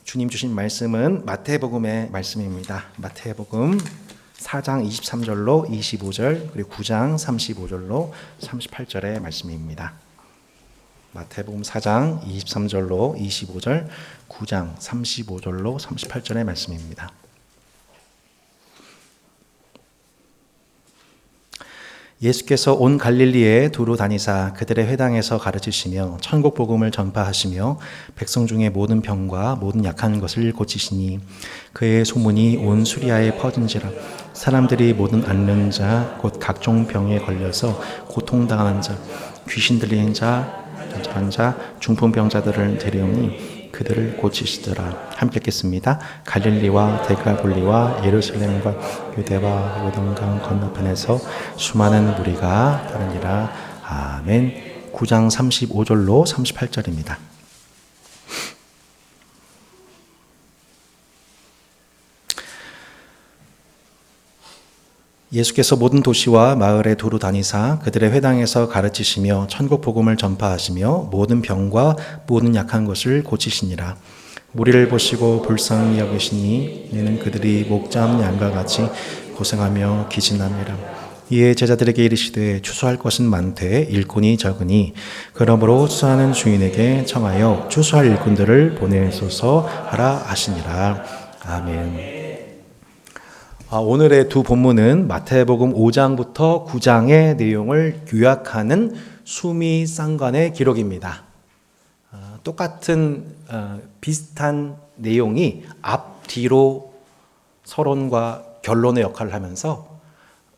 주님 주신 말씀은 마태복음의 말씀입니다. 마태복음 4장 23절로 25절 그리고 9장 35절로 38절의 말씀입니다. 마태복음 4장 23절로 25절, 9장 35절로 38절의 말씀입니다. 예수께서 온 갈릴리에 두루 다니사 그들의 회당에서 가르치시며 천국 복음을 전파하시며 백성 중에 모든 병과 모든 약한 것을 고치시니 그의 소문이 온 수리아에 퍼진지라. 사람들이 모든 앓는 자 곧 각종 병에 걸려서 고통당하는 자, 귀신 들린 자, 전철한 자, 중풍병자들을 데려오니 그들을 고치시더라. 함께 읽겠습니다. 갈릴리와 데가볼리와 예루살렘과 유대와 요단강 건너편에서 수많은 무리가 따르니라. 아멘. 9장 35절로 38절입니다. 예수께서 모든 도시와 마을에 두루 다니사 그들의 회당에서 가르치시며 천국 복음을 전파하시며 모든 병과 모든 약한 것을 고치시니라. 무리를 보시고 불쌍히 여기시니 이는 그들이 목자한 양과 같이 고생하며 기진함이라. 이에 제자들에게 이르시되 추수할 것은 많되 일꾼이 적으니 그러므로 추수하는 주인에게 청하여 추수할 일꾼들을 보내소서 하라 하시니라. 아멘. 오늘의 두 본문은 마태복음 5장부터 9장의 내용을 요약하는 수미상관의 기록입니다. 똑같은 비슷한 내용이 앞뒤로 서론과 결론의 역할을 하면서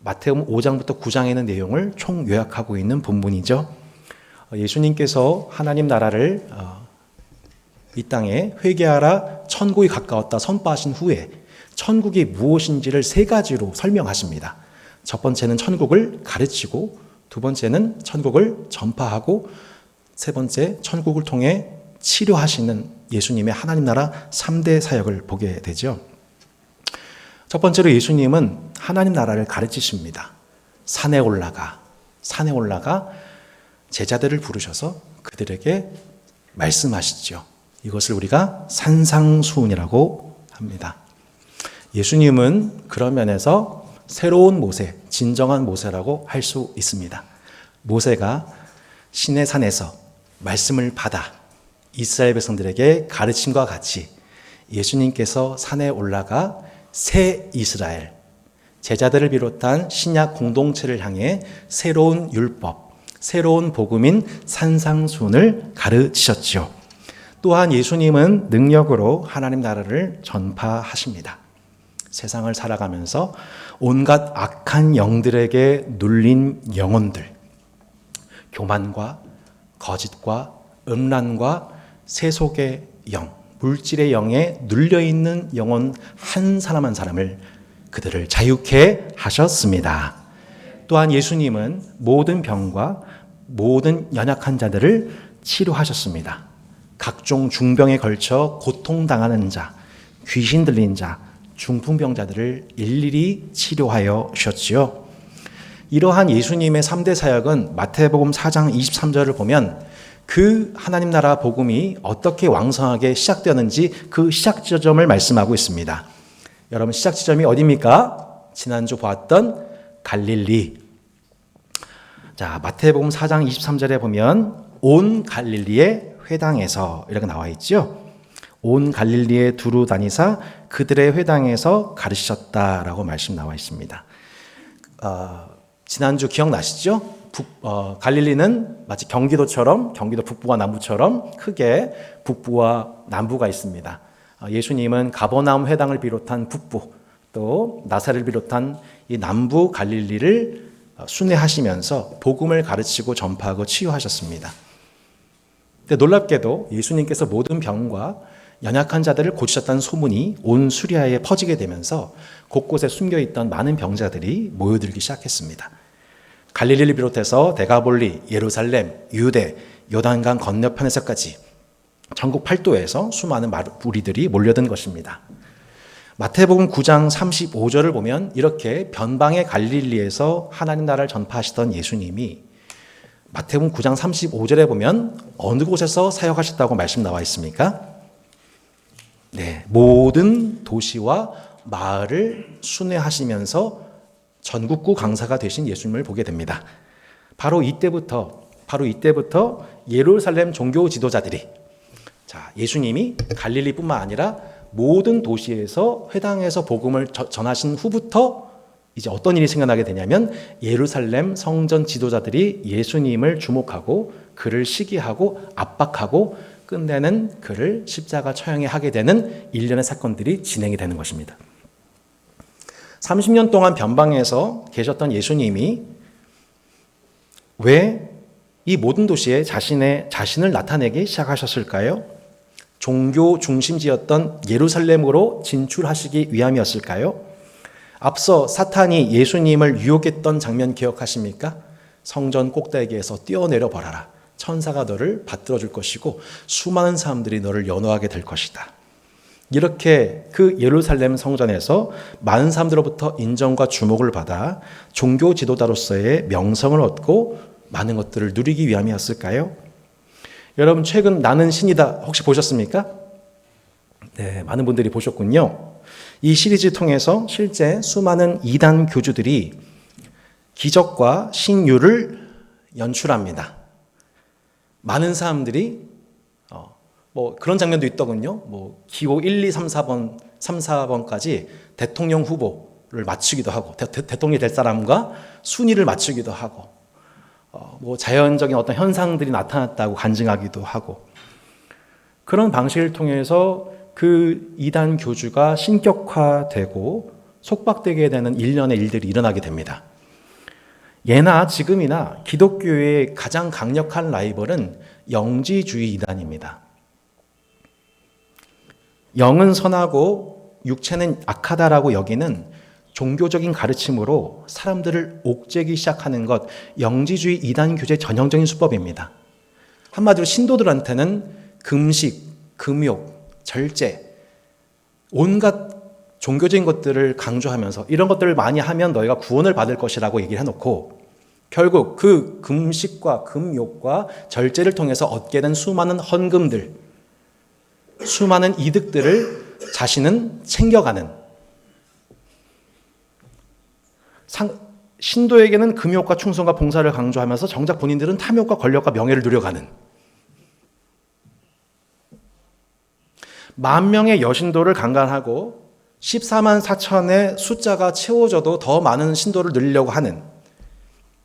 마태복음 5장부터 9장에 있는 내용을 총 요약하고 있는 본문이죠. 예수님께서 하나님 나라를 이 땅에 회개하라 천국이 가까웠다 선포하신 후에 천국이 무엇인지를 세 가지로 설명하십니다. 첫 번째는 천국을 가르치고, 두 번째는 천국을 전파하고, 세 번째 천국을 통해 치료하시는 예수님의 하나님 나라 3대 사역을 보게 되죠. 첫 번째로 예수님은 하나님 나라를 가르치십니다. 산에 올라가 제자들을 부르셔서 그들에게 말씀하시죠. 이것을 우리가 산상수훈이라고 합니다. 예수님은 그런 면에서 새로운 모세, 진정한 모세라고 할 수 있습니다. 모세가 시내 산에서 말씀을 받아 이스라엘 백성들에게 가르침과 같이 예수님께서 산에 올라가 새 이스라엘, 제자들을 비롯한 신약 공동체를 향해 새로운 율법, 새로운 복음인 산상수훈을 가르치셨죠. 또한 예수님은 능력으로 하나님 나라를 전파하십니다. 세상을 살아가면서 온갖 악한 영들에게 눌린 영혼들, 교만과 거짓과 음란과 세속의 영, 물질의 영에 눌려있는 영혼 한 사람 한 사람을 그들을 자유케 하셨습니다. 또한 예수님은 모든 병과 모든 연약한 자들을 치료하셨습니다. 각종 중병에 걸쳐 고통당하는 자, 귀신 들린 자, 중풍병자들을 일일이 치료하여 주셨지요. 이러한 예수님의 3대 사역은 마태복음 4장 23절을 보면 그 하나님 나라 복음이 어떻게 왕성하게 시작되었는지 그 시작 지점을 말씀하고 있습니다. 여러분, 시작 지점이 어디입니까? 지난주 보았던 갈릴리. 자, 마태복음 4장 23절에 보면 온 갈릴리의 회당에서 이렇게 나와 있죠. 온 갈릴리에 두루 다니사 그들의 회당에서 가르치셨다라고 말씀 나와 있습니다. 지난주 기억나시죠? 갈릴리는 마치 경기도처럼 경기도 북부와 남부처럼 크게 북부와 남부가 있습니다. 예수님은 가버나움 회당을 비롯한 북부 또 나사렛을 비롯한 이 남부 갈릴리를 순회하시면서 복음을 가르치고 전파하고 치유하셨습니다. 근데 놀랍게도 예수님께서 모든 병과 연약한 자들을 고치셨다는 소문이 온 수리아에 퍼지게 되면서 곳곳에 숨겨있던 많은 병자들이 모여들기 시작했습니다. 갈릴리를 비롯해서 데가볼리, 예루살렘, 유대, 요단강 건너편에서까지 전국 팔도에서 수많은 무리들이 몰려든 것입니다. 마태복음 9장 35절을 보면 이렇게 변방의 갈릴리에서 하나님 나라를 전파하시던 예수님이 마태복음 9장 35절에 보면 어느 곳에서 사역하셨다고 말씀 나와 있습니까? 모든 도시와 마을을 순회하시면서 전국구 강사가 되신 예수님을 보게 됩니다. 바로 이때부터 예루살렘 종교 지도자들이 예수님이 갈릴리뿐만 아니라 모든 도시에서 회당에서 복음을 전하신 후부터 이제 어떤 일이 생겨나게 되냐면 예루살렘 성전 지도자들이 예수님을 주목하고 그를 시기하고 압박하고 끝내는 그를 십자가 처형에 하게 되는 일련의 사건들이 진행이 되는 것입니다. 30년 동안 변방에서 계셨던 예수님이 왜 이 모든 도시에 자신을 나타내기 시작하셨을까요? 종교 중심지였던 예루살렘으로 진출하시기 위함이었을까요? 앞서 사탄이 예수님을 유혹했던 장면 기억하십니까? 성전 꼭대기에서 뛰어내려 버려라. 천사가 너를 받들어 줄 것이고 수많은 사람들이 너를 연호하게 될 것이다. 이렇게 그 예루살렘 성전에서 많은 사람들로부터 인정과 주목을 받아 종교 지도자로서의 명성을 얻고 많은 것들을 누리기 위함이었을까요? 여러분 최근 나는 신이다 혹시 보셨습니까? 네, 많은 분들이 보셨군요. 이 시리즈 통해서 실제 수많은 이단 교주들이 기적과 신유를 연출합니다. 많은 사람들이 그런 장면도 있더군요. 기호 1, 2, 3, 4번까지 대통령 후보를 맞추기도 하고 대통령이 될 사람과 순위를 맞추기도 하고 자연적인 어떤 현상들이 나타났다고 간증하기도 하고 그런 방식을 통해서 그 이단 교주가 신격화되고 속박되게 되는 일련의 일들이 일어나게 됩니다. 예나 지금이나 기독교의 가장 강력한 라이벌은 영지주의 이단입니다. 영은 선하고 육체는 악하다라고 여기는 종교적인 가르침으로 사람들을 옥죄기 시작하는 것, 영지주의 이단 교제의 전형적인 수법입니다. 한마디로 신도들한테는 금식, 금욕, 절제, 온갖 종교적인 것들을 강조하면서 이런 것들을 많이 하면 너희가 구원을 받을 것이라고 얘기를 해놓고 결국 그 금식과 금욕과 절제를 통해서 얻게 된 수많은 헌금들, 수많은 이득들을 자신은 챙겨가는 신도에게는 금욕과 충성과 봉사를 강조하면서 정작 본인들은 탐욕과 권력과 명예를 누려가는 10,000명의 여신도를 강간하고 14만 4천의 숫자가 채워져도 더 많은 신도를 늘리려고 하는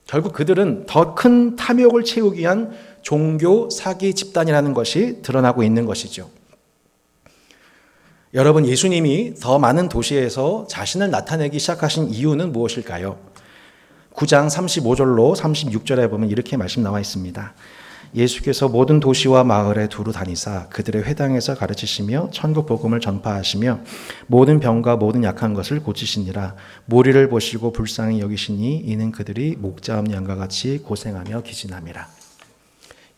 결국 그들은 더 큰 탐욕을 채우기 위한 종교 사기 집단이라는 것이 드러나고 있는 것이죠. 여러분, 예수님이 더 많은 도시에서 자신을 나타내기 시작하신 이유는 무엇일까요? 9장 35절로 36절에 보면 이렇게 말씀 나와 있습니다. 예수께서 모든 도시와 마을에 두루 다니사 그들의 회당에서 가르치시며 천국 복음을 전파하시며 모든 병과 모든 약한 것을 고치시니라. 무리를 보시고 불쌍히 여기시니 이는 그들이 목자 없는 양과 같이 고생하며 기진함이라.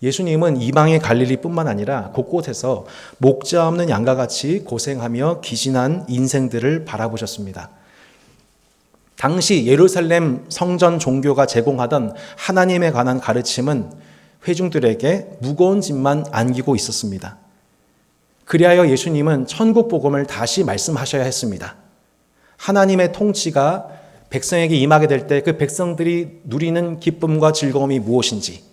예수님은 이방의 갈릴리뿐만 아니라 곳곳에서 목자 없는 양과 같이 고생하며 기진한 인생들을 바라보셨습니다. 당시 예루살렘 성전 종교가 제공하던 하나님에 관한 가르침은 회중들에게 무거운 짐만 안기고 있었습니다. 그리하여 예수님은 천국 복음을 다시 말씀하셔야 했습니다. 하나님의 통치가 백성에게 임하게 될 때 그 백성들이 누리는 기쁨과 즐거움이 무엇인지,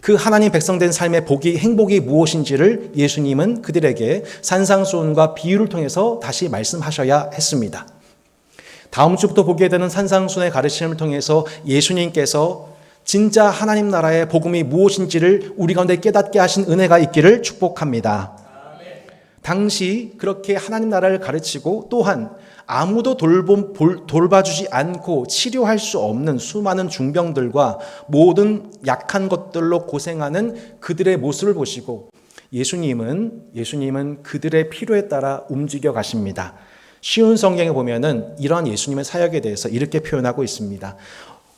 그 하나님 백성된 삶의 행복이 무엇인지를 예수님은 그들에게 산상수훈과 비유를 통해서 다시 말씀하셔야 했습니다. 다음 주부터 보게 되는 산상수훈의 가르침을 통해서 예수님께서 진짜 하나님 나라의 복음이 무엇인지를 우리 가운데 깨닫게 하신 은혜가 있기를 축복합니다. 당시 그렇게 하나님 나라를 가르치고 또한 아무도 돌봐주지 않고 치료할 수 없는 수많은 중병들과 모든 약한 것들로 고생하는 그들의 모습을 보시고 예수님은 그들의 필요에 따라 움직여 가십니다. 쉬운 성경에 보면은 이러한 예수님의 사역에 대해서 이렇게 표현하고 있습니다.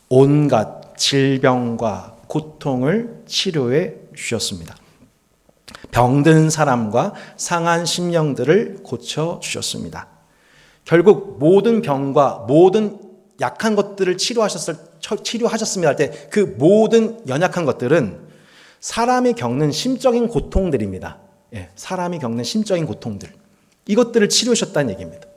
온갖 질병과 고통을 치료해 주셨습니다. 병든 사람과 상한 심령들을 고쳐 주셨습니다. 결국 모든 병과 모든 약한 것들을 치료하셨습니다 할 때 그 모든 연약한 것들은 사람이 겪는 심적인 고통들입니다. 사람이 겪는 심적인 고통들. 이것들을 치료하셨다는 얘기입니다.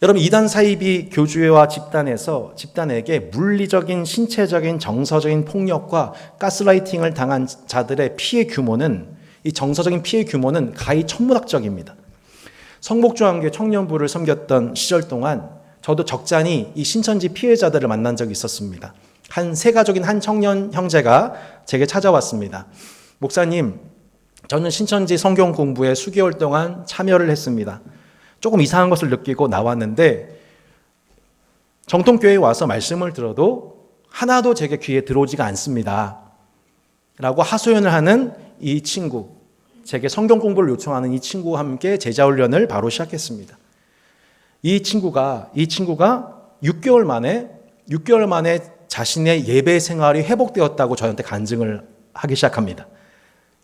여러분, 이단 사이비 교주회와 집단에게 물리적인, 신체적인, 정서적인 폭력과 가스라이팅을 당한 자들의 피해 규모는, 이 정서적인 피해 규모는 가히 천문학적입니다. 성목중앙교회 청년부를 섬겼던 시절 동안 저도 적잖이 이 신천지 피해자들을 만난 적이 있었습니다. 한 세가족인 한 청년 형제가 제게 찾아왔습니다. 목사님, 저는 신천지 성경 공부에 수개월 동안 참여를 했습니다. 조금 이상한 것을 느끼고 나왔는데 정통교회에 와서 말씀을 들어도 하나도 제게 귀에 들어오지가 않습니다. 라고 하소연을 하는 이 친구, 제게 성경 공부를 요청하는 이 친구와 함께 제자훈련을 바로 시작했습니다. 이 친구가 6개월 만에 자신의 예배 생활이 회복되었다고 저한테 간증을 하기 시작합니다.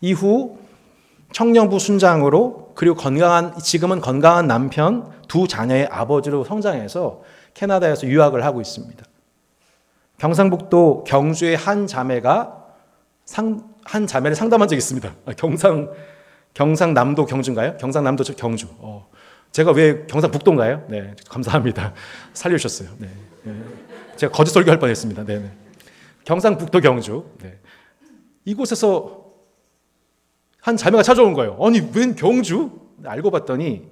이후 청년부 순장으로, 그리고 지금은 건강한 남편, 두 자녀의 아버지로 성장해서 캐나다에서 유학을 하고 있습니다. 경상북도 경주의 한 자매를 상담한 적이 있습니다. 경상남도 경주인가요? 경상남도 경주. 제가 왜 경상북도인가요? 네, 감사합니다. 살려주셨어요. 네. 제가 거짓 설교할 뻔했습니다. 네. 경상북도 경주. 네. 이곳에서 한 자매가 찾아온 거예요. 아니, 웬 경주? 알고 봤더니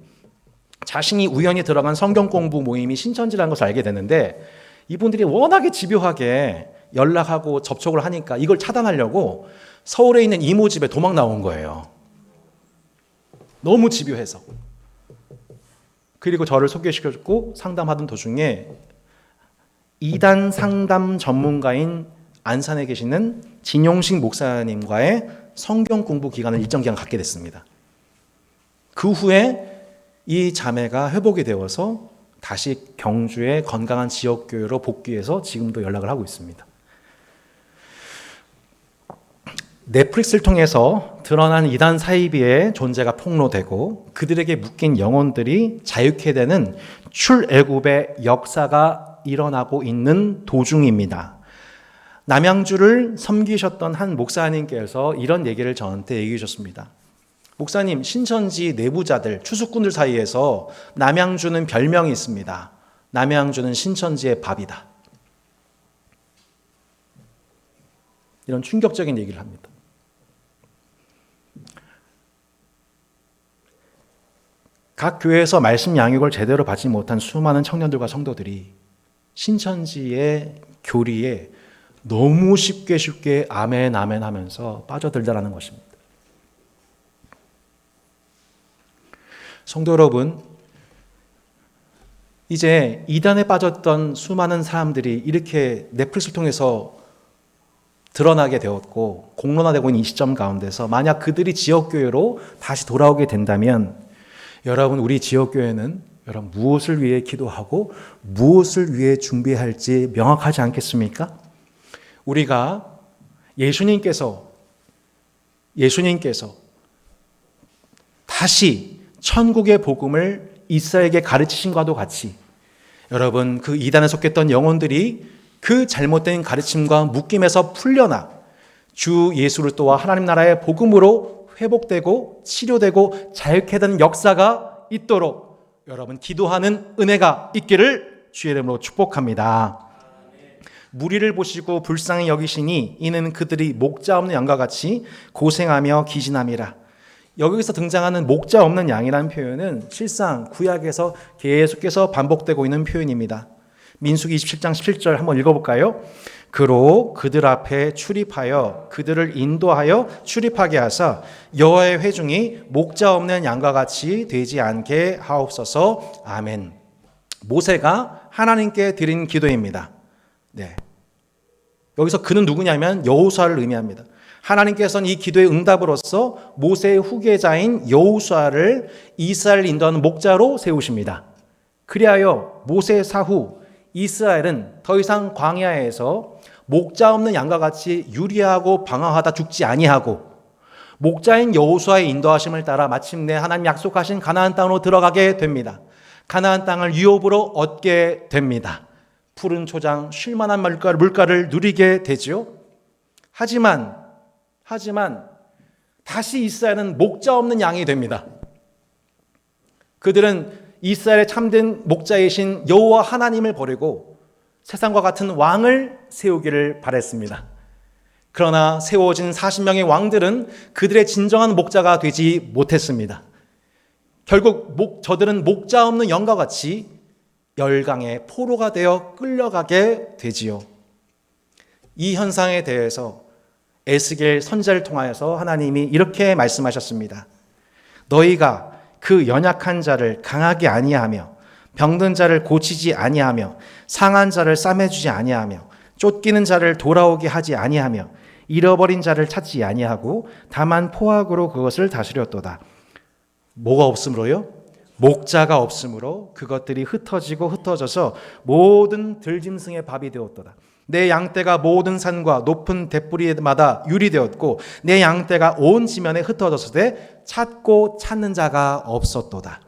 자신이 우연히 들어간 성경 공부 모임이 신천지라는 것을 알게 됐는데, 이분들이 워낙에 집요하게 연락하고 접촉을 하니까 이걸 차단하려고 서울에 있는 이모 집에 도망 나온 거예요. 너무 집요해서. 그리고 저를 소개시켜줬고 상담하던 도중에 이단 상담 전문가인 안산에 계시는 진용식 목사님과의 성경 공부 기간을 일정 기간 갖게 됐습니다. 그 후에 이 자매가 회복이 되어서 다시 경주의 건강한 지역교회로 복귀해서 지금도 연락을 하고 있습니다. 넷플릭스를 통해서 드러난 이단 사이비의 존재가 폭로되고 그들에게 묶인 영혼들이 자유케 되는 출애굽의 역사가 일어나고 있는 도중입니다. 남양주를 섬기셨던 한 목사님께서 이런 얘기를 저한테 얘기해 주셨습니다. 목사님, 신천지 내부자들, 추수꾼들 사이에서 남양주는 별명이 있습니다. 남양주는 신천지의 밥이다. 이런 충격적인 얘기를 합니다. 각 교회에서 말씀 양육을 제대로 받지 못한 수많은 청년들과 성도들이 신천지의 교리에 너무 쉽게 아멘 하면서 빠져들다라는 것입니다. 성도 여러분, 이제 이단에 빠졌던 수많은 사람들이 이렇게 넷플릭스를 통해서 드러나게 되었고 공론화되고 있는 이 시점 가운데서 만약 그들이 지역교회로 다시 돌아오게 된다면, 여러분, 우리 지역교회는 여러분 무엇을 위해 기도하고 무엇을 위해 준비할지 명확하지 않겠습니까? 우리가 예수님께서 다시 천국의 복음을 이스라엘에게 가르치신과도 같이, 여러분, 그 이단에 속했던 영혼들이 그 잘못된 가르침과 묶임에서 풀려나 주 예수 그리스도와 하나님 나라의 복음으로 회복되고 치료되고 자유케 되는 역사가 있도록 여러분 기도하는 은혜가 있기를 주의 이름으로 축복합니다. 무리를 보시고 불쌍히 여기시니 이는 그들이 목자 없는 양과 같이 고생하며 기진함이라. 여기서 등장하는 목자 없는 양이라는 표현은 실상 구약에서 계속해서 반복되고 있는 표현입니다. 민수기 27장 17절 한번 읽어볼까요? 그로 그들 앞에 출입하여 그들을 인도하여 출입하게 하사 여호와의 회중이 목자 없는 양과 같이 되지 않게 하옵소서. 아멘. 모세가 하나님께 드린 기도입니다. 네. 여기서 그는 누구냐면 여호수아를 의미합니다. 하나님께서는 이 기도의 응답으로서 모세의 후계자인 여호수아를 이스라엘을 인도하는 목자로 세우십니다. 그리하여 모세 사후 이스라엘은 더 이상 광야에서 목자 없는 양과 같이 유리하고 방황하다 죽지 아니하고 목자인 여호수아의 인도하심을 따라 마침내 하나님 약속하신 가나안 땅으로 들어가게 됩니다. 가나안 땅을 유업으로 얻게 됩니다. 푸른 초장 쉴만한 물가를 누리게 되지요. 하지만 다시 이스라엘은 목자 없는 양이 됩니다. 그들은 이스라엘의 참된 목자이신 여호와 하나님을 버리고 세상과 같은 왕을 세우기를 바랬습니다. 그러나 세워진 40명의 왕들은 그들의 진정한 목자가 되지 못했습니다. 결국 저들은 목자 없는 영과 같이 열강의 포로가 되어 끌려가게 되지요. 이 현상에 대해서 에스겔 선지자를 통하여서 하나님이 이렇게 말씀하셨습니다. 너희가 그 연약한 자를 강하게 아니하며 병든 자를 고치지 아니하며 상한 자를 싸매주지 아니하며 쫓기는 자를 돌아오게 하지 아니하며 잃어버린 자를 찾지 아니하고 다만 포악으로 그것을 다스렸도다. 뭐가 없으므로요? 목자가 없으므로 그것들이 흩어지고 흩어져서 모든 들짐승의 밥이 되었도다. 내 양떼가 모든 산과 높은 대뿌리마다 유리되었고 내 양떼가 온 지면에 흩어졌을 때 찾고 찾는 자가 없었도다.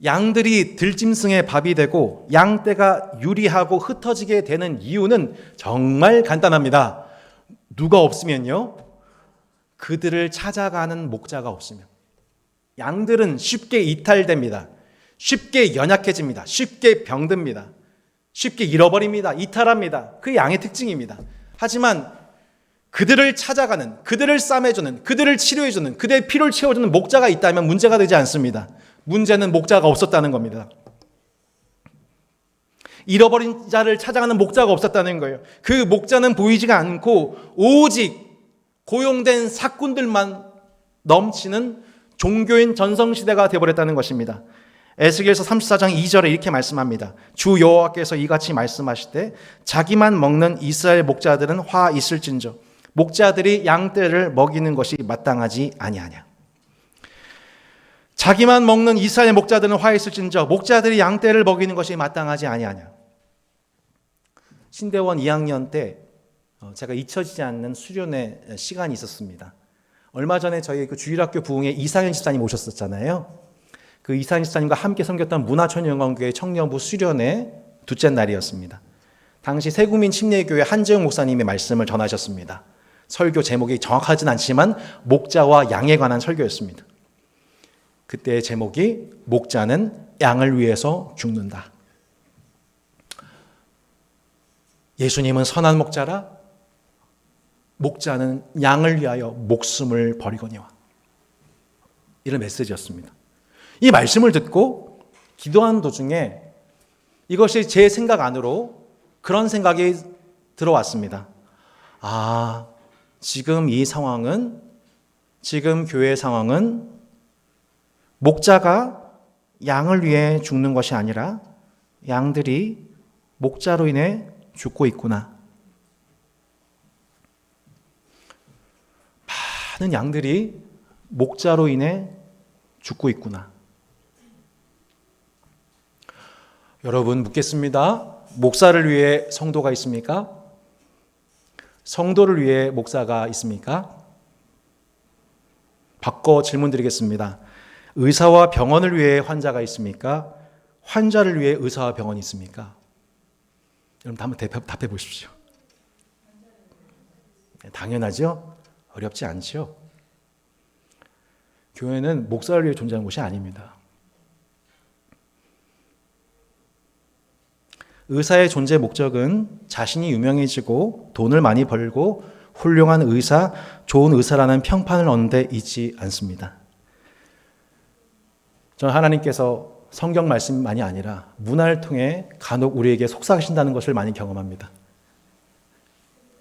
양들이 들짐승의 밥이 되고 양떼가 유리하고 흩어지게 되는 이유는 정말 간단합니다. 누가 없으면요? 그들을 찾아가는 목자가 없으면. 양들은 쉽게 이탈됩니다. 쉽게 연약해집니다. 쉽게 병듭니다. 쉽게 잃어버립니다. 이탈합니다. 그게 양의 특징입니다. 하지만 그들을 찾아가는, 그들을 싸매주는, 그들을 치료해주는, 그들의 피를 채워주는 목자가 있다면 문제가 되지 않습니다. 문제는 목자가 없었다는 겁니다. 잃어버린 자를 찾아가는 목자가 없었다는 거예요. 그 목자는 보이지가 않고 오직 고용된 사꾼들만 넘치는 종교인 전성시대가 되어버렸다는 것입니다. 에스겔서 34장 2절에 이렇게 말씀합니다. 주 여호와께서 이같이 말씀하시되 자기만 먹는 이스라엘 목자들은 화 있을진저 목자들이 양떼를 먹이는 것이 마땅하지 아니하냐. 자기만 먹는 이스라엘 목자들은 화 있을진저 목자들이 양떼를 먹이는 것이 마땅하지 아니하냐. 신대원 2학년 때 제가 잊혀지지 않는 수련회 시간이 있었습니다. 얼마 전에 저희 그 주일학교 부흥에 이상현 집사님 오셨었잖아요. 그 이상현 집사님과 함께 섬겼던 문화천연관교회 청년부 수련회 둘째 날이었습니다. 당시 세구민 침례교회 한재용 목사님의 말씀을 전하셨습니다. 설교 제목이 정확하진 않지만 목자와 양에 관한 설교였습니다. 그때의 제목이 목자는 양을 위해서 죽는다. 예수님은 선한 목자라 목자는 양을 위하여 목숨을 버리거니와. 이런 메시지였습니다. 이 말씀을 듣고 기도하는 도중에 이것이 제 생각 안으로 그런 생각이 들어왔습니다. 아, 지금 이 상황은, 지금 교회 상황은 목자가 양을 위해 죽는 것이 아니라 양들이 목자로 인해 죽고 있구나. 많은 양들이 목자로 인해 죽고 있구나. 여러분 묻겠습니다. 목사를 위해 성도가 있습니까? 성도를 위해 목사가 있습니까? 바꿔 질문 드리겠습니다. 의사와 병원을 위해 환자가 있습니까? 환자를 위해 의사와 병원이 있습니까? 여러분 한번 답해 보십시오. 당연하죠? 어렵지 않죠? 교회는 목사를 위해 존재하는 곳이 아닙니다. 의사의 존재 목적은 자신이 유명해지고 돈을 많이 벌고 훌륭한 의사, 좋은 의사라는 평판을 얻는 데 있지 않습니다. 저는 하나님께서 성경 말씀만이 아니라 문화를 통해 간혹 우리에게 속삭이신다는 것을 많이 경험합니다.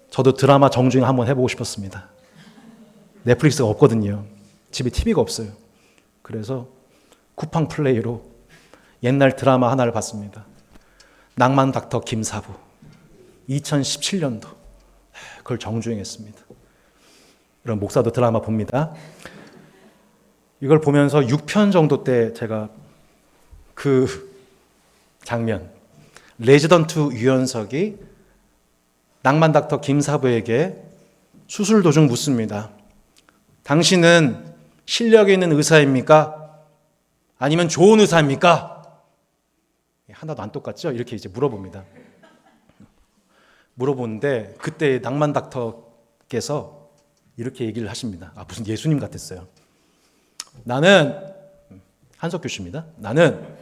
저도 드라마 정주행 한번 해보고 싶었습니다. 넷플릭스가 없거든요. 집에 TV가 없어요. 그래서 쿠팡 플레이로 옛날 드라마 하나를 봤습니다. 낭만 닥터 김사부 2017년도 그걸 정주행했습니다. 이런 목사도 드라마 봅니다. 이걸 보면서 6편 정도 때 제가 그 장면 레지던트 유연석이 낭만 닥터 김사부에게 수술 도중 묻습니다. 당신은 실력이 있는 의사입니까? 아니면 좋은 의사입니까? 하나도 안 똑같죠? 이렇게 이제 물어봅니다. 물어보는데 그때 낭만 닥터께서 이렇게 얘기를 하십니다. 아, 무슨 예수님 같았어요. 나는 한석규 씨입니다. 나는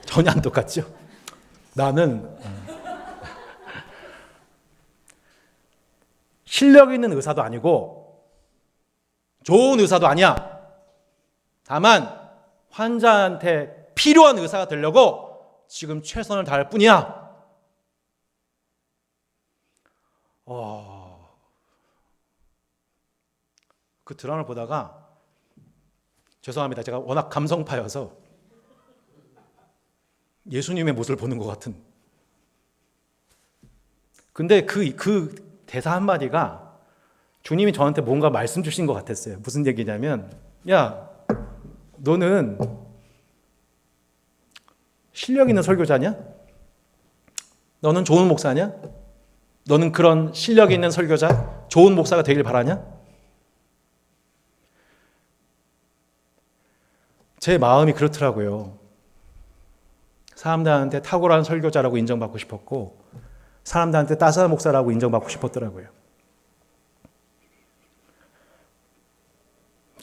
전혀 안 똑같죠? 나는 실력 있는 의사도 아니고 좋은 의사도 아니야. 다만 환자한테 필요한 의사가 되려고 지금 최선을 다할 뿐이야. 그 드라마를 보다가 죄송합니다. 제가 워낙 감성파여서 예수님의 모습을 보는 것 같은. 근데 그 대사 한마디가 주님이 저한테 뭔가 말씀 주신 것 같았어요. 무슨 얘기냐면, 야, 너는 실력 있는 설교자냐? 너는 좋은 목사냐? 너는 그런 실력 있는 설교자, 좋은 목사가 되길 바라냐? 제 마음이 그렇더라고요. 사람들한테 탁월한 설교자라고 인정받고 싶었고 사람들한테 따스한 목사라고 인정받고 싶었더라고요.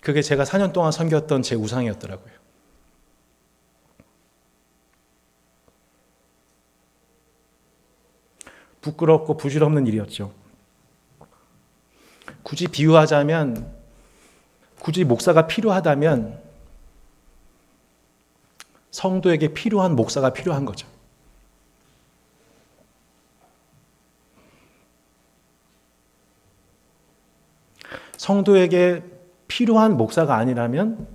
그게 제가 4년 동안 섬겼던 제 우상이었더라고요. 부끄럽고 부질없는 일이었죠. 굳이 비유하자면, 굳이 목사가 필요하다면 성도에게 필요한 목사가 필요한 거죠. 성도에게 필요한 목사가 아니라면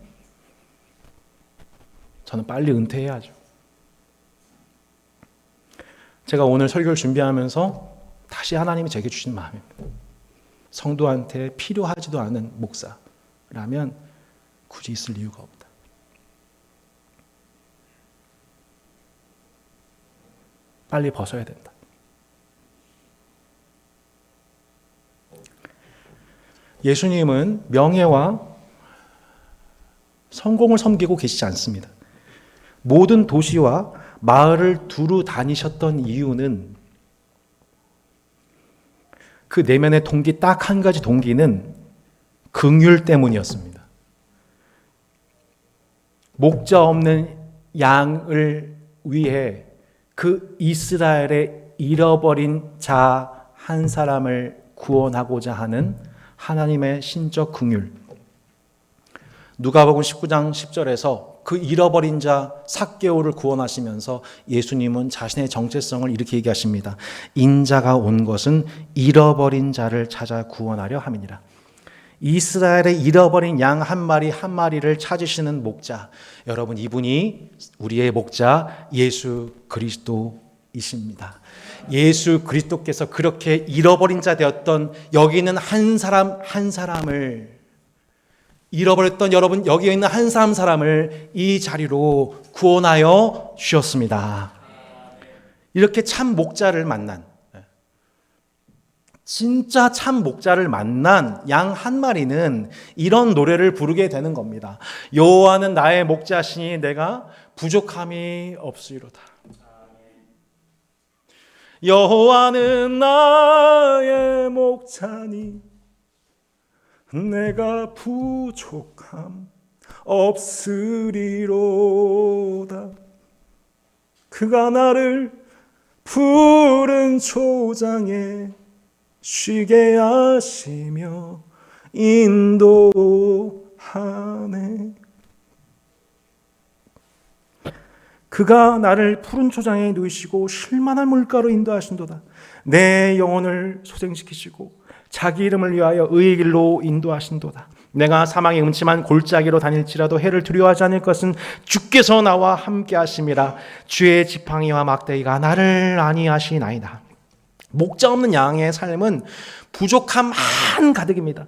저는 빨리 은퇴해야죠. 제가 오늘 설교를 준비하면서 다시 하나님이 제게 주신 마음입니다. 성도한테 필요하지도 않은 목사라면 굳이 있을 이유가 없다. 빨리 벗어야 된다. 예수님은 명예와 성공을 섬기고 계시지 않습니다. 모든 도시와 마을을 두루 다니셨던 이유는 그 내면의 동기 딱 한 가지 동기는 긍휼 때문이었습니다. 목자 없는 양을 위해 그 이스라엘의 잃어버린 자 한 사람을 구원하고자 하는 하나님의 신적 긍휼. 누가복음 19장 10절에서 그 잃어버린 자 삭개오를 구원하시면서 예수님은 자신의 정체성을 이렇게 얘기하십니다. 인자가 온 것은 잃어버린 자를 찾아 구원하려 함이니라. 이스라엘의 잃어버린 양 한 마리 한 마리를 찾으시는 목자, 여러분, 이분이 우리의 목자 예수 그리스도이십니다. 예수 그리스도께서 그렇게 잃어버린 자 되었던 여기 있는 한 사람 한 사람을, 잃어버렸던 여러분 여기 있는 한 사람을 이 자리로 구원하여 주셨습니다. 이렇게 참 목자를 만난, 진짜 참 목자를 만난 양 한 마리는 이런 노래를 부르게 되는 겁니다. 여호와는 나의 목자시니 내가 부족함이 없으리로다. 여호와는 나의 목자니 내가 부족함 없으리로다. 그가 나를 푸른 초장에 쉬게 하시며 인도하네. 그가 나를 푸른 초장에 누이시고 쉴만한 물가로 인도하신도다. 내 영혼을 소생시키시고 자기 이름을 위하여 의의 길로 인도하신도다. 내가 사망의 음침한 골짜기로 다닐지라도 해를 두려워하지 않을 것은 주께서 나와 함께 하심이라. 주의 지팡이와 막대기가 나를 안위하시나이다. 목자 없는 양의 삶은 부족함 한가득입니다.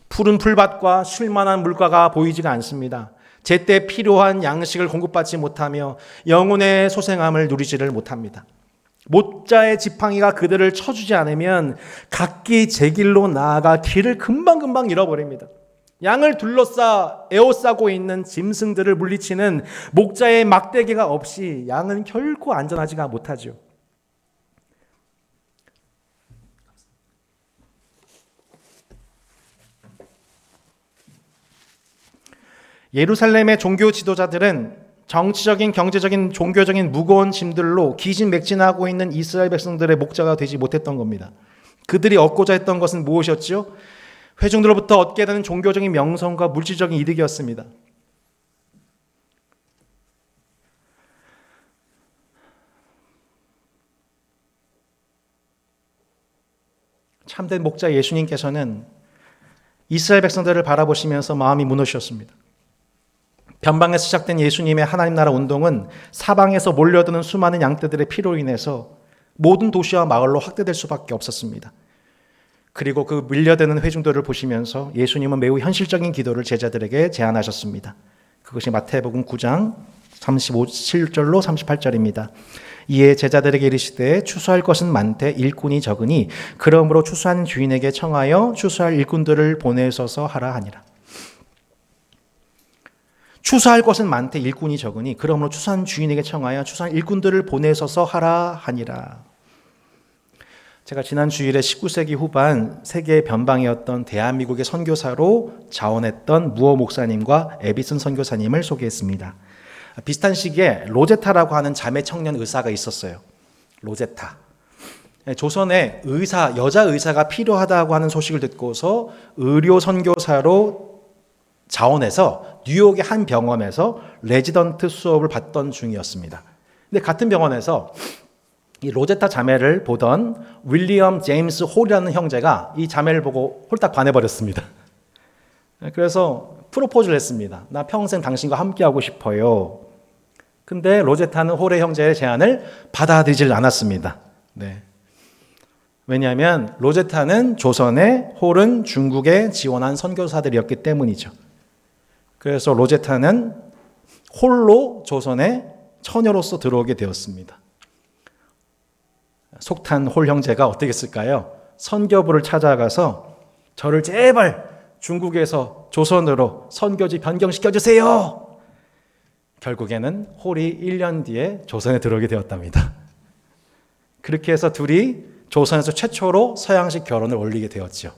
푸른 풀밭과 쉴만한 물가가 보이지가 않습니다. 제때 필요한 양식을 공급받지 못하며 영혼의 소생함을 누리지를 못합니다. 목자의 지팡이가 그들을 쳐주지 않으면 각기 제 길로 나아가 길을 금방금방 잃어버립니다. 양을 둘러싸 에워싸고 있는 짐승들을 물리치는 목자의 막대기가 없이 양은 결코 안전하지가 못하죠. 예루살렘의 종교 지도자들은 정치적인, 경제적인, 종교적인 무거운 짐들로 기진맥진하고 있는 이스라엘 백성들의 목자가 되지 못했던 겁니다. 그들이 얻고자 했던 것은 무엇이었죠? 회중들로부터 얻게 되는 종교적인 명성과 물질적인 이득이었습니다. 참된 목자 예수님께서는 이스라엘 백성들을 바라보시면서 마음이 무너지셨습니다. 변방에서 시작된 예수님의 하나님 나라 운동은 사방에서 몰려드는 수많은 양떼들의 피로 인해서 모든 도시와 마을로 확대될 수밖에 없었습니다. 그리고 그 밀려드는 회중들을 보시면서 예수님은 매우 현실적인 기도를 제자들에게 제안하셨습니다. 그것이 마태복음 9장 37절로 38절입니다. 이에 제자들에게 이르시되 추수할 것은 많되 일꾼이 적으니 그러므로 추수한 주인에게 청하여 추수할 일꾼들을 보내셔서 하라 하니라. 추수할 것은 많되 일꾼이 적으니 그러므로 추수한 주인에게 청하여 추수한 일꾼들을 보내셔서 하라 하니라. 제가 지난 주일에 19세기 후반 세계 변방이었던 대한민국의 선교사로 자원했던 무어 목사님과 에비슨 선교사님을 소개했습니다. 비슷한 시기에 로제타라고 하는 자매 청년 의사가 있었어요. 로제타. 조선에 여자 의사가 필요하다고 하는 소식을 듣고서 의료 선교사로 자원해서 뉴욕의 한 병원에서 레지던트 수업을 받던 중이었습니다. 근데 같은 병원에서 이 로제타 자매를 보던 윌리엄 제임스 홀이라는 형제가 이 자매를 보고 홀딱 반해버렸습니다. 그래서 프로포즈를 했습니다. 나 평생 당신과 함께하고 싶어요. 근데 로제타는 홀의 형제의 제안을 받아들이질 않았습니다. 네. 왜냐하면 로제타는 조선에, 홀은 중국에 지원한 선교사들이었기 때문이죠. 그래서 로제타는 홀로 조선에 처녀로서 들어오게 되었습니다. 속탄 홀 형제가 어떻게 했을까요? 선교부를 찾아가서 저를 제발 중국에서 조선으로 선교지 변경시켜주세요. 결국에는 홀이 1년 뒤에 조선에 들어오게 되었답니다. 그렇게 해서 둘이 조선에서 최초로 서양식 결혼을 올리게 되었죠.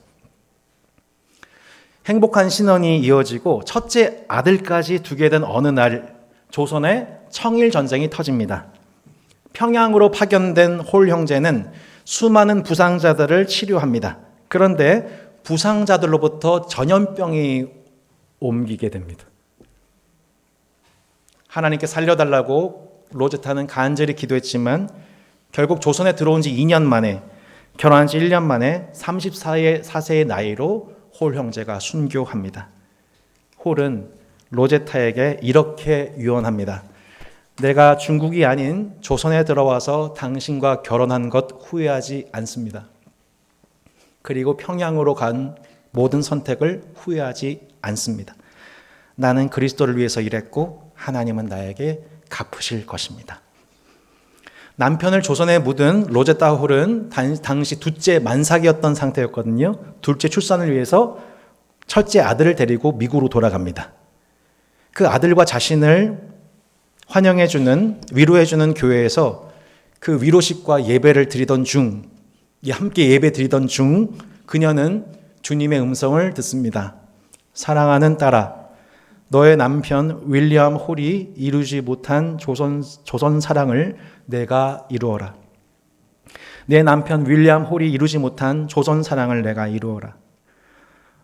행복한 신혼이 이어지고 첫째 아들까지 두게 된 어느 날 조선에 청일전쟁이 터집니다. 평양으로 파견된 홀 형제는 수많은 부상자들을 치료합니다. 그런데 부상자들로부터 전염병이 옮기게 됩니다. 하나님께 살려달라고 로제타는 간절히 기도했지만 결국 조선에 들어온 지 2년 만에, 결혼한 지 1년 만에 34세의 나이로 홀 형제가 순교합니다. 홀은 로제타에게 이렇게 유언합니다. 내가 중국이 아닌 조선에 들어와서 당신과 결혼한 것 후회하지 않습니다. 그리고 평양으로 간 모든 선택을 후회하지 않습니다. 나는 그리스도를 위해서 일했고 하나님은 나에게 갚으실 것입니다. 남편을 조선에 묻은 로제타 홀은 당시 둘째 만삭이었던 상태였거든요. 둘째 출산을 위해서 첫째 아들을 데리고 미국으로 돌아갑니다. 그 아들과 자신을 환영해주는, 위로해주는 교회에서 그 위로식과 예배를 드리던 중, 함께 예배 드리던 중 그녀는 주님의 음성을 듣습니다. 사랑하는 딸아, 너의 남편 윌리엄 홀이 이루지 못한 조선 사랑을 내가 이루어라. 내 남편 윌리엄 홀이 이루지 못한 조선 사랑을 내가 이루어라.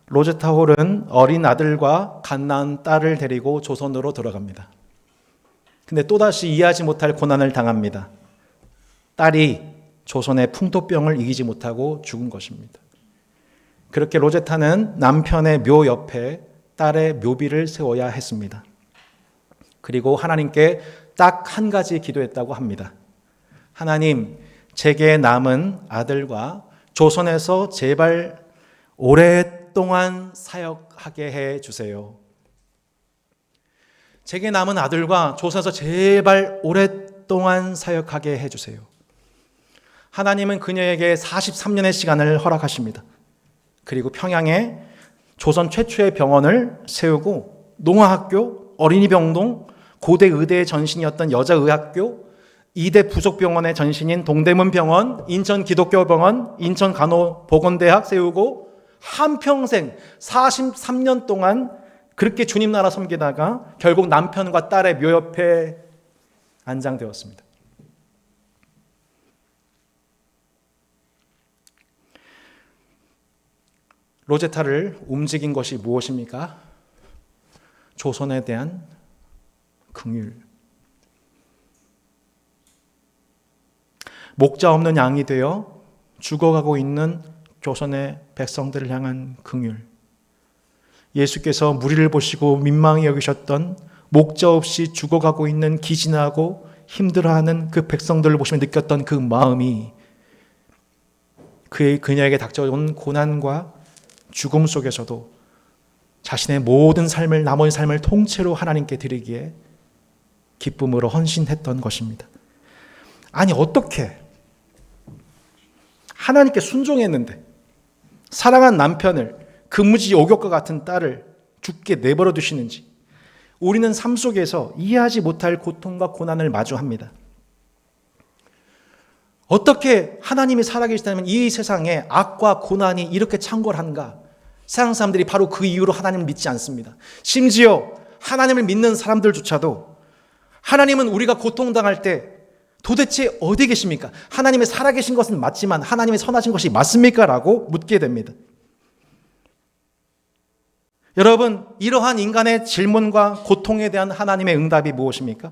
로제타 홀은 어린 아들과 갓난 딸을 데리고 조선으로 들어갑니다. 근데 또다시 이해하지 못할 고난을 당합니다. 딸이 조선의 풍토병을 이기지 못하고 죽은 것입니다. 그렇게 로제타는 남편의 묘 옆에 딸의 묘비를 세워야 했습니다. 그리고 하나님께 딱 한 가지 기도했다고 합니다. 하나님, 제게 남은 아들과 조선에서 제발 오랫동안 사역하게 해 주세요. 제게 남은 아들과 조선에서 제발 오랫동안 사역하게 해 주세요. 하나님은 그녀에게 43년의 시간을 허락하십니다. 그리고 평양에 조선 최초의 병원을 세우고 농아학교, 어린이병동, 고대 의대의 전신이었던 여자의학교, 2대 부속병원의 전신인 동대문병원, 인천기독교병원, 인천간호보건대학 세우고 한평생 43년 동안 그렇게 주님 나라 섬기다가 결국 남편과 딸의 묘 옆에 안장되었습니다. 로제타를 움직인 것이 무엇입니까? 조선에 대한 긍휼. 목자 없는 양이 되어 죽어가고 있는 조선의 백성들을 향한 긍휼. 예수께서 무리를 보시고 민망히 여기셨던 목자 없이 죽어가고 있는 기진하고 힘들어하는 그 백성들을 보시며 느꼈던 그 마음이 그녀에게 닥쳐온 고난과 죽음 속에서도 자신의 모든 삶을, 나머지 삶을 통째로 하나님께 드리기에 기쁨으로 헌신했던 것입니다. 아니, 어떻게 하나님께 순종했는데 사랑한 남편을, 그무지 오격과 같은 딸을 죽게 내버려 두시는지 우리는 삶 속에서 이해하지 못할 고통과 고난을 마주합니다. 어떻게 하나님이 살아계시다면 이 세상에 악과 고난이 이렇게 창궐한가? 세상 사람들이 바로 그 이유로 하나님을 믿지 않습니다. 심지어 하나님을 믿는 사람들조차도 하나님은 우리가 고통당할 때 도대체 어디 계십니까? 하나님이 살아계신 것은 맞지만 하나님이 선하신 것이 맞습니까? 라고 묻게 됩니다. 여러분, 이러한 인간의 질문과 고통에 대한 하나님의 응답이 무엇입니까?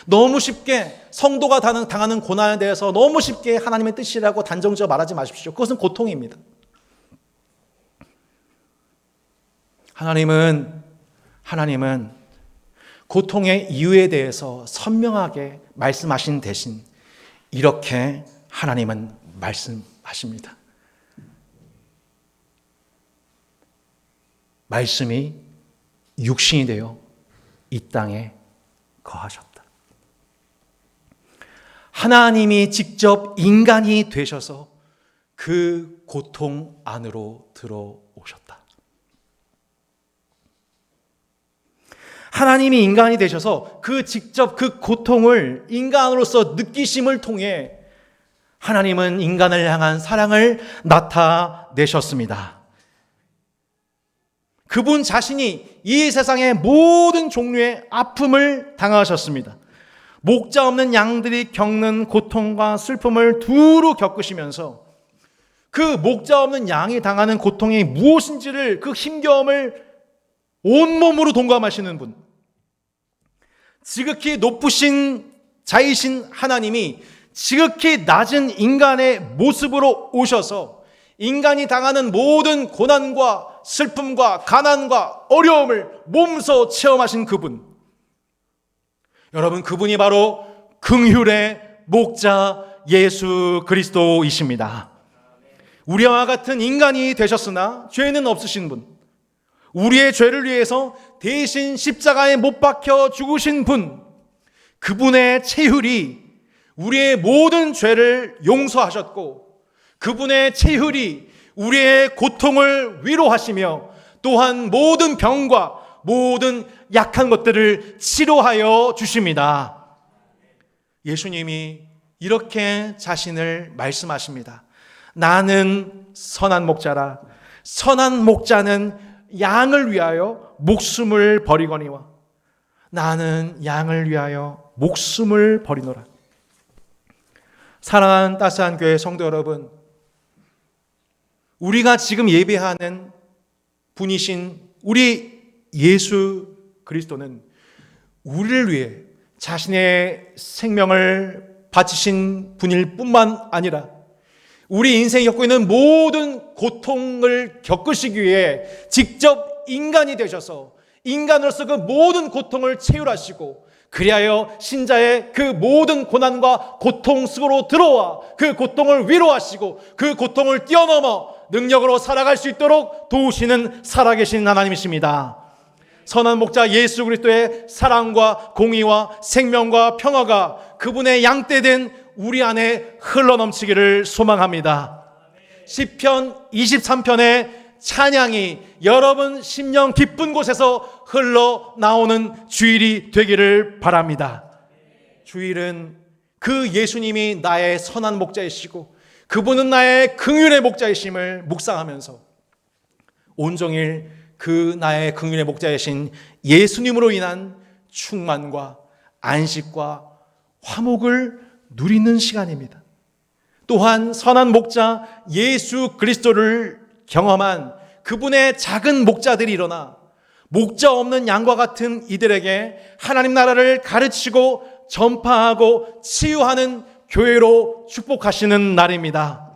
너무 쉽게 성도가 당하는 고난에 대해서 너무 쉽게 하나님의 뜻이라고 단정지어 말하지 마십시오. 그것은 고통입니다. 하나님은 고통의 이유에 대해서 선명하게 말씀하신 대신 이렇게 하나님은 말씀하십니다. 말씀이 육신이 되어 이 땅에 거하셨다. 하나님이 직접 인간이 되셔서 그 고통 안으로 들어오셨다. 하나님이 인간이 되셔서 직접 그 고통을 인간으로서 느끼심을 통해 하나님은 인간을 향한 사랑을 나타내셨습니다. 그분 자신이 이 세상의 모든 종류의 아픔을 당하셨습니다. 목자 없는 양들이 겪는 고통과 슬픔을 두루 겪으시면서 그 목자 없는 양이 당하는 고통이 무엇인지를, 그 힘겨움을 온몸으로 동감하시는 분, 지극히 높으신 자이신 하나님이 지극히 낮은 인간의 모습으로 오셔서 인간이 당하는 모든 고난과 슬픔과 가난과 어려움을 몸소 체험하신 그분, 여러분, 그분이 바로 긍휼의 목자 예수 그리스도이십니다. 우리와 같은 인간이 되셨으나 죄는 없으신 분, 우리의 죄를 위해서 대신 십자가에 못 박혀 죽으신 분, 그분의 체휼이 우리의 모든 죄를 용서하셨고 그분의 체휼이 우리의 고통을 위로하시며 또한 모든 병과 모든 약한 것들을 치료하여 주십니다. 예수님이 이렇게 자신을 말씀하십니다. 나는 선한 목자라. 선한 목자는 양을 위하여 목숨을 버리거니와 나는 양을 위하여 목숨을 버리노라. 사랑하는 따스한 교회 성도 여러분, 우리가 지금 예배하는 분이신 우리 예수 그리스도는 우리를 위해 자신의 생명을 바치신 분일 뿐만 아니라 우리 인생이 겪고 있는 모든 고통을 겪으시기 위해 직접 인간이 되셔서 인간으로서 그 모든 고통을 체휼하시고 그리하여 신자의 그 모든 고난과 고통 속으로 들어와 그 고통을 위로하시고 그 고통을 뛰어넘어 능력으로 살아갈 수 있도록 도우시는 살아계신 하나님이십니다. 선한 목자 예수 그리스도의 사랑과 공의와 생명과 평화가 그분의 양떼된 우리 안에 흘러넘치기를 소망합니다. 시편 23편의 찬양이 여러분 심령 깊은 곳에서 흘러나오는 주일이 되기를 바랍니다. 주일은 그 예수님이 나의 선한 목자이시고 그분은 나의 긍휼의 목자이심을 묵상하면서 온종일 그 나의 긍휼의 목자이신 예수님으로 인한 충만과 안식과 화목을 누리는 시간입니다. 또한 선한 목자 예수 그리스도를 경험한 그분의 작은 목자들이 일어나 목자 없는 양과 같은 이들에게 하나님 나라를 가르치고 전파하고 치유하는 교회로 축복하시는 날입니다.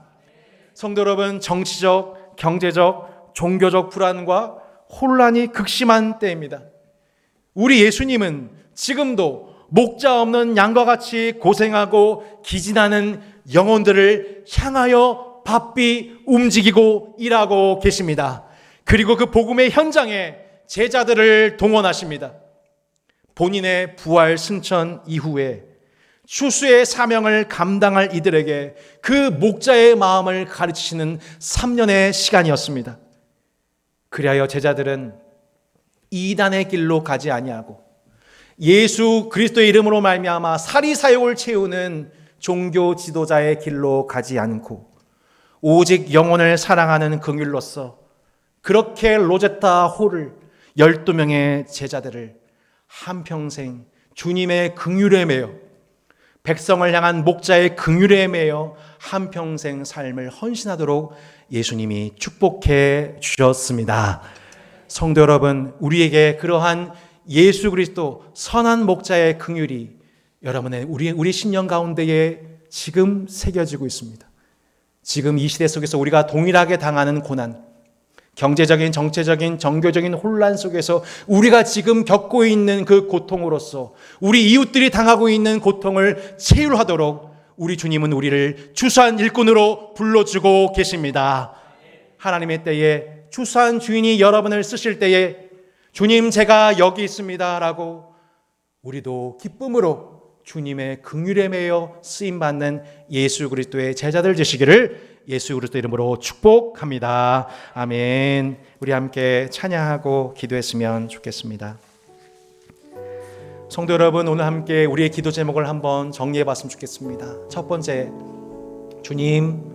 성도 여러분, 정치적, 경제적, 종교적 불안과 혼란이 극심한 때입니다. 우리 예수님은 지금도 목자 없는 양과 같이 고생하고 기진하는 영혼들을 향하여 바삐 움직이고 일하고 계십니다. 그리고 그 복음의 현장에 제자들을 동원하십니다. 본인의 부활 승천 이후에 추수의 사명을 감당할 이들에게 그 목자의 마음을 가르치시는 3년의 시간이었습니다. 그리하여 제자들은 이단의 길로 가지 아니하고 예수 그리스도의 이름으로 말미암아 사리사욕을 채우는 종교 지도자의 길로 가지 않고 오직 영혼을 사랑하는 긍휼로서 그렇게 로제타 홀을 12명의 제자들을 한평생 주님의 긍휼에 매여 백성을 향한 목자의 긍휼에 매여 한평생 삶을 헌신하도록 예수님이 축복해 주셨습니다. 성도 여러분, 우리에게 그러한 예수 그리스도 선한 목자의 긍휼이 여러분의 우리 신령 가운데에 지금 새겨지고 있습니다. 지금 이 시대 속에서 우리가 동일하게 당하는 고난, 경제적인, 정체적인, 종교적인 혼란 속에서 우리가 지금 겪고 있는 그 고통으로서 우리 이웃들이 당하고 있는 고통을 치유하도록 우리 주님은 우리를 추수한 일꾼으로 불러주고 계십니다. 하나님의 때에 추수한 주인이 여러분을 쓰실 때에 주님 제가 여기 있습니다 라고 우리도 기쁨으로 주님의 긍휼에 매여 쓰임받는 예수 그리스도의 제자들 되시기를 예수 그리스도 이름으로 축복합니다. 아멘. 우리 함께 찬양하고 기도했으면 좋겠습니다. 성도 여러분, 오늘 함께 우리의 기도 제목을 한번 정리해 봤으면 좋겠습니다. 첫 번째, 주님